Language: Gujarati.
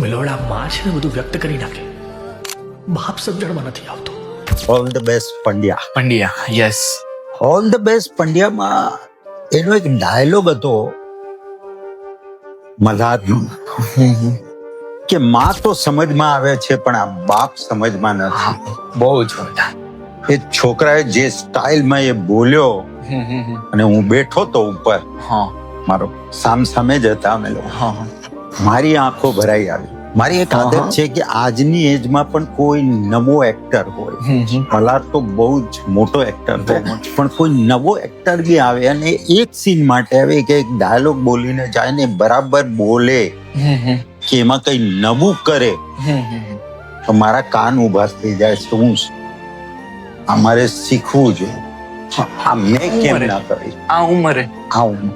મિલોડા માં છે ને બધું વ્યક્ત કરી નાખે, બાપ સમજણમાં નથી આવતો. All the best Pandya. Pandya, yes. All the best પંડ્યામાં એનો એક ડાયલોગ હતો મલ્હારનો કે માં તો સમજમાં આવે છે પણ આ બાપ સમજમાં નથી. બહુ જોરદાર. એ છોકરાએ જે સ્ટાઇલમાં એ બોલ્યો અને હું બેઠો તો ઉપર, હા મારો સામે જ હતા અમે લોકો, હા. મારી આંખો ભરાઈ આવી. મારી એક આદત છે કે આજની એજમાં પણ કોઈ નવો એક્ટર હોય, મલ્હાર તો બહુ જ મોટો એક્ટર છે, પણ કોઈ નવો એક્ટર બી આવે અને એક સીન માટે આવે કે એક ડાયલોગ બોલીને જાય ને બરાબર બોલે કે એમાં કઈ નવું કરે તો મારા કાન ઉભા થઈ જાય છે. હું અમારે શીખવું જોઈએ. આ મેં કેમ ના કરી આ ઉંમરે આવું